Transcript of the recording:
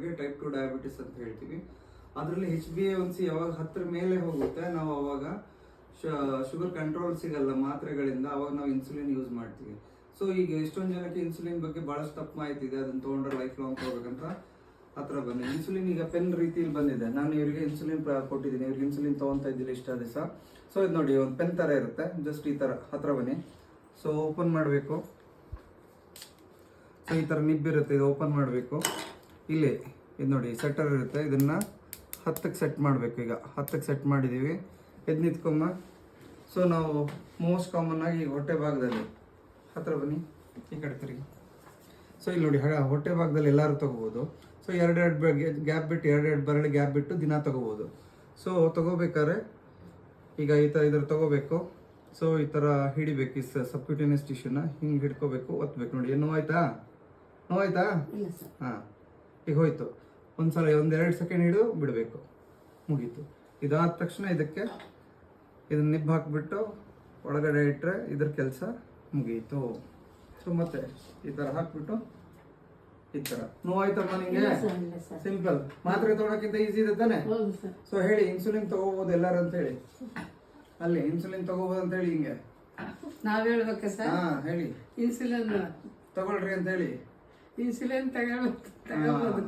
ಶುಗರ್ಗೆ, type 2 diabetes ಅಂತ ಹೇಳ್ತೀವಿ. ಅದರಲ್ಲಿ HbA1c ಯಾವಾಗ 10 ಮೇಲೆ ಹೋಗುತ್ತೆ ನಾವು ಅವಾಗ ಶುಗರ್ ಕಂಟ್ರೋಲ್ ಸಿಗಲ್ಲ ಮಾತ್ರೆಗಳಿಂದ, ಅವಾಗ ನಾವು ಇನ್ಸುಲಿನ್ ಯೂಸ್ ಮಾಡ್ತೀವಿ. ಸೊ ಈಗ ಎಷ್ಟೊಂದು ಜನಕ್ಕೆ ಇನ್ಸುಲಿನ್ ಬಗ್ಗೆ ಬಹಳಷ್ಟು ತಪ್ಪು ಮಾಹಿತಿ ಇದೆ, ಅದನ್ನ ತೊಗೊಂಡ್ರೆ ಲೈಫ್ ಲಾಂಗ್ ತಗೋಬೇಕಂತ. ಹತ್ರ ಬನ್ನಿ, ಇನ್ಸುಲಿನ್ ಈಗ ಪೆನ್ ರೀತಿಯಲ್ಲಿ ಬಂದಿದೆ. ನಾನು ಇವರಿಗೆ ಇನ್ಸುಲಿನ್ ಕೊಟ್ಟಿದ್ದೀನಿ, ಇವ್ರಿಗೆ ಇನ್ಸುಲಿನ್ ತೊಗೊತಾ ಇದ್ದಿಲ್ಲ ಇಷ್ಟ ದಿವಸ. ಸೊ ಇದು ನೋಡಿ, ಒಂದು ಪೆನ್ ಥರ ಇರುತ್ತೆ, ಜಸ್ಟ್ ಈ ಥರ. ಹತ್ರ ಬನ್ನಿ. ಸೊ ಓಪನ್ ಮಾಡಬೇಕು. ಸೊ ಈ ಥರ ನಿಬ್ಬಿರುತ್ತೆ, ಇದು ಓಪನ್ ಮಾಡಬೇಕು. ಇಲ್ಲಿ ಇದು ನೋಡಿ ಸೆಟ್ಟರ್ ಇರುತ್ತೆ, ಇದನ್ನು 10ಕ್ಕೆ ಸೆಟ್ ಮಾಡಬೇಕು. ಈಗ 10ಕ್ಕೆ ಸೆಟ್ ಮಾಡಿದ್ದೀವಿ. ಎದ್ದು ನಿಂತ್ಕೊಮ್ಮ. ಸೊ ನಾವು ಮೋಸ್ಟ್ ಕಾಮನ್ ಆಗಿ ಹೊಟ್ಟೆ ಭಾಗದಲ್ಲಿ, ಹತ್ರ ಬನ್ನಿ ಈ ಕಡೆ ತಿರುಗಿ. ಸೊ ಇಲ್ಲಿ ನೋಡಿ, ಹೊಟ್ಟೆ ಭಾಗದಲ್ಲಿ ಎಲ್ಲರೂ ತಗೋಬೋದು. ಸೊ ಎರಡೆರಡು ಗ್ಯಾಪ್ ಬಿಟ್ಟು, ಎರಡೆರಡು ಬರಳಿ ಗ್ಯಾಪ್ ಬಿಟ್ಟು ದಿನ ತಗೋಬೋದು. ಸೊ ತಗೋಬೇಕಾದ್ರೆ ಈಗ ಈ ಥರ ಇದ್ರ ತಗೋಬೇಕು. ಸೊ ಈ ಥರ ಹಿಡಿಬೇಕು, ಈ ಸಬ್ಕ್ಯೂಟೇನಿಯಸ್ ಟಿಶ್ಯೂನ ಹಿಂಗೆ ಹಿಡ್ಕೋಬೇಕು, ಒತ್ತಬೇಕು. ನೋಡಿ, ಏನು ನೋವಾಯ್ತಾ? ನೋವಾಯ್ತಾ? ಹಾಂ, ಈಗ ಹೋಯ್ತು. ಒಂದ್ಸಲ 1-2 ಸೆಕೆಂಡ್ ಹಿಡಿದು ಬಿಡಬೇಕು, ಮುಗೀತು. ಇದಾದ ತಕ್ಷಣ ಇದಕ್ಕೆ ಇದನ್ನ ನಿಬ್ಬು ಹಾಕ್ಬಿಟ್ಟು ಒಳಗಡೆ ಇಟ್ಟರೆ ಇದ್ರ ಕೆಲಸ ಮುಗೀತು. ಸೊ ಮತ್ತೆ ಈ ಥರ ಹಾಕ್ಬಿಟ್ಟು ಈ ಥರ. ನೋವಾಯ್ತಮ್ಮ ನಿಂಗೆ? ಸಿಂಪಲ್. ಮಾತ್ರೆ ತೊಗೊಳಕ್ಕಿಂತ ಈಸಿ ಇದೆ ತಾನೆ? ಸೊ ಹೇಳಿ, ಇನ್ಸುಲಿನ್ ತಗೋಬಹುದು ಎಲ್ಲಾರು ಅಂತ ಹೇಳಿ. ಅಲ್ಲಿ ಇನ್ಸುಲಿನ್ ತಗೋಬಹುದು ಅಂತ ಹೇಳಿ. ಹಿಂಗೆ ನಾವ್ ಹೇಳ್ಬೇಕ ಸರ್? ಹಾ ಹೇಳಿ. ಇನ್ಸುಲಿನ್ ತಗೊಳ್ರಿ ಅಂತ ಹೇಳಿ. ಇನ್ಸುಲಿನ್ ತಗೋಬಹುದು.